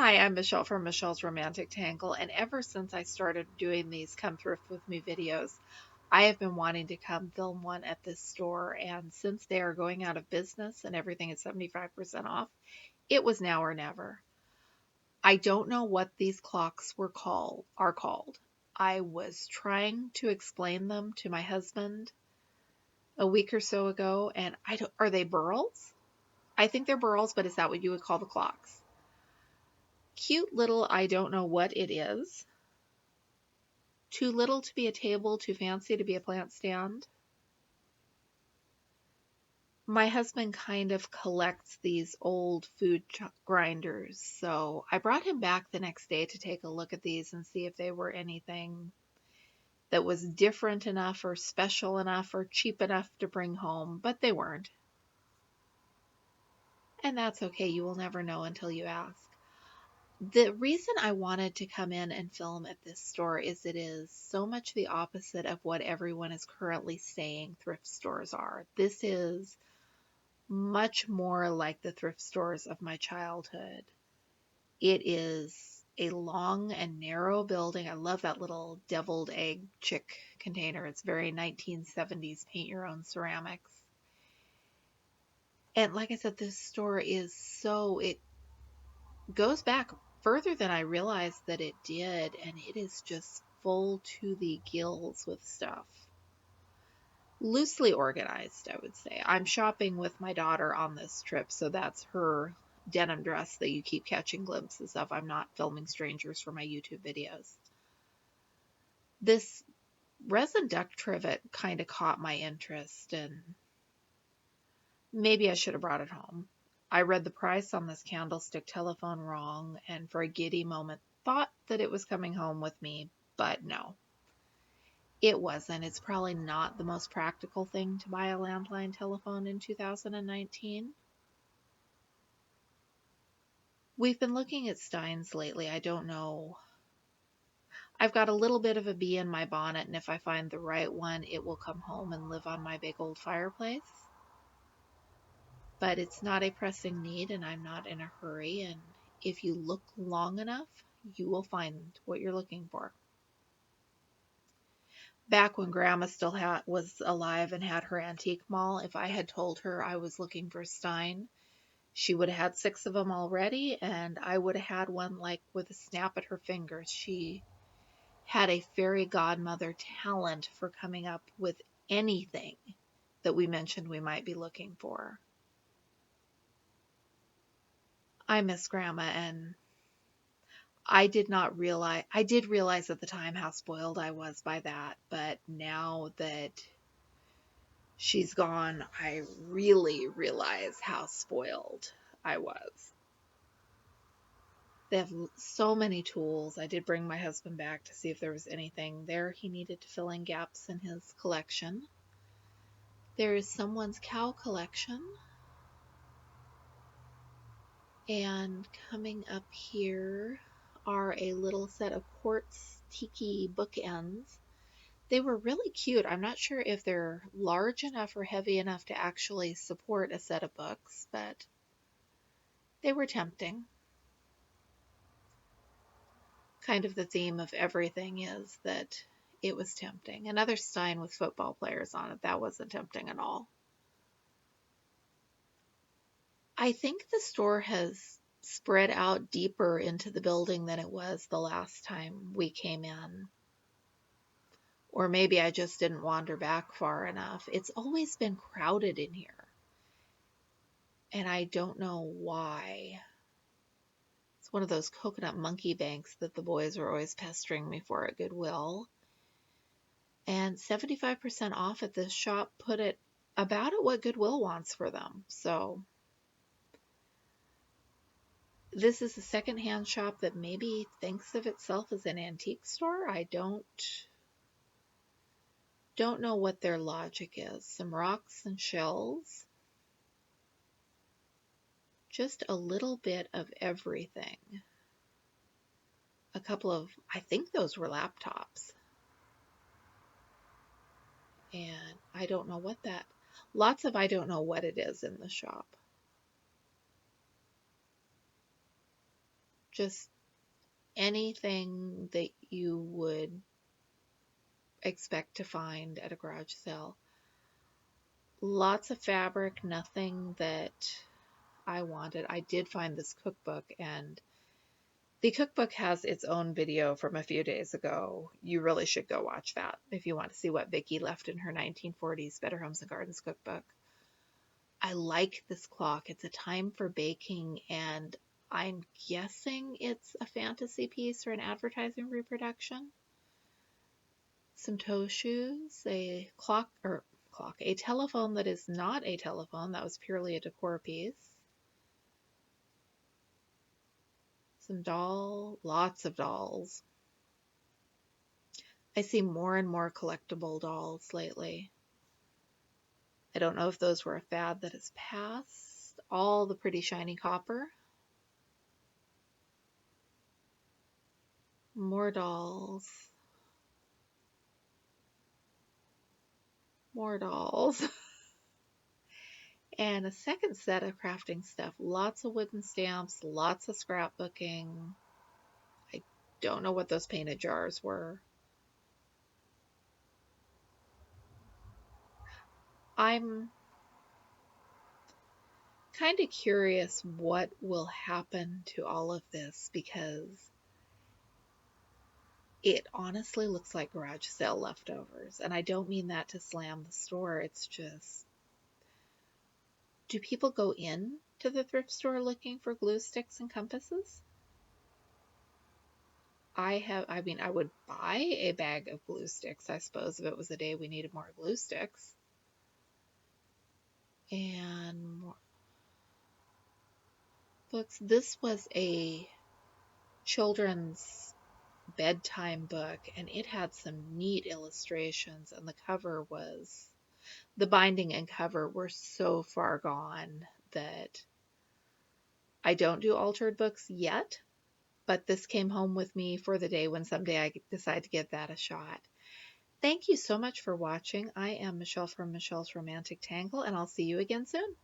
Hi, I'm Michelle from Michelle's Romantic Tangle, and ever since I started doing these Come Thrift With Me videos, I have been wanting to come film one at this store, and since they are going out of business and everything is 75% off, it was now or never. I don't know what these clocks are called. I was trying to explain them to my husband a week or so ago, and I don't, are they burls? I think they're burls, but is that what you would call the clocks? Cute little, I don't know what it is. Too little to be a table, too fancy to be a plant stand. My husband kind of collects these old grinders, so I brought him back the next day to take a look at these and see if they were anything that was different enough or special enough or cheap enough to bring home, but they weren't. And that's okay, you will never know until you ask. The reason I wanted to come in and film at this store is it is so much the opposite of what everyone is currently saying thrift stores are. This is much more like the thrift stores of my childhood. It is a long and narrow building. I love that little deviled egg chick container. It's very 1970s paint your own ceramics. And like I said, this store is it goes back further than I realized that it did, and it is just full to the gills with stuff. Loosely organized, I would say. I'm shopping with my daughter on this trip, so that's her denim dress that you keep catching glimpses of. I'm not filming strangers for my YouTube videos. This resin duck trivet kind of caught my interest, and maybe I should have brought it home. I read the price on this candlestick telephone wrong, and for a giddy moment thought that it was coming home with me, but no, it wasn't. It's probably not the most practical thing to buy a landline telephone in 2019. We've been looking at Steins lately. I don't know. I've got a little bit of a bee in my bonnet, and if I find the right one, it will come home and live on my big old fireplace. But it's not a pressing need, and I'm not in a hurry. And if you look long enough, you will find what you're looking for. Back when Grandma still was alive and had her antique mall, if I had told her I was looking for Stein, she would have had 6 of them already, and I would have had one like with a snap at her fingers. She had a fairy godmother talent for coming up with anything that we mentioned we might be looking for. I miss Grandma, and I did realize at the time how spoiled I was by that, but now that she's gone, I really realize how spoiled I was. They have so many tools. I did bring my husband back to see if there was anything there he needed to fill in gaps in his collection. There is someone's cow collection. And coming up here are a little set of quartz tiki bookends. They were really cute. I'm not sure if they're large enough or heavy enough to actually support a set of books, but they were tempting. Kind of the theme of everything is that it was tempting. Another Stein with football players on it. That wasn't tempting at all. I think the store has spread out deeper into the building than it was the last time we came in. Or maybe I just didn't wander back far enough. It's always been crowded in here, and I don't know why. It's one of those coconut monkey banks that the boys were always pestering me for at Goodwill. And 75% off at this shop put it about at what Goodwill wants for them. So this is a secondhand shop that maybe thinks of itself as an antique store. I don't know what their logic is. Some rocks and shells. Just a little bit of everything. A couple of, I think those were laptops. And I don't know what that, lots of I don't know what it is in the shop. just anything that you would expect to find at a garage sale. Lots of fabric, nothing that I wanted. I did find this cookbook, and the cookbook has its own video from a few days ago. You really should go watch that if you want to see what Vicki left in her 1940s Better Homes and Gardens cookbook. I like this clock. It's a time for baking, and I'm guessing it's a fantasy piece or an advertising reproduction. Some toe shoes, a a telephone that is not a telephone, that was purely a decor piece. Some lots of dolls. I see more and more collectible dolls lately. I don't know if those were a fad that has passed. All the pretty shiny copper. More dolls. More dolls. And a second set of crafting stuff. Lots of wooden stamps, lots of scrapbooking. I don't know what those painted jars were. I'm kind of curious what will happen to all of this, because it honestly looks like garage sale leftovers. And I don't mean that to slam the store. It's just, do people go in to the thrift store looking for glue sticks and compasses? I would buy a bag of glue sticks, I suppose, if it was a day we needed more glue sticks. And more books. This was a children's bedtime book, and it had some neat illustrations, and the binding and cover were so far gone that I don't do altered books yet, but this came home with me for the day when someday I decide to give that a shot. Thank you so much for watching. I am Michelle from Michelle's Romantic Tangle, and I'll see you again soon.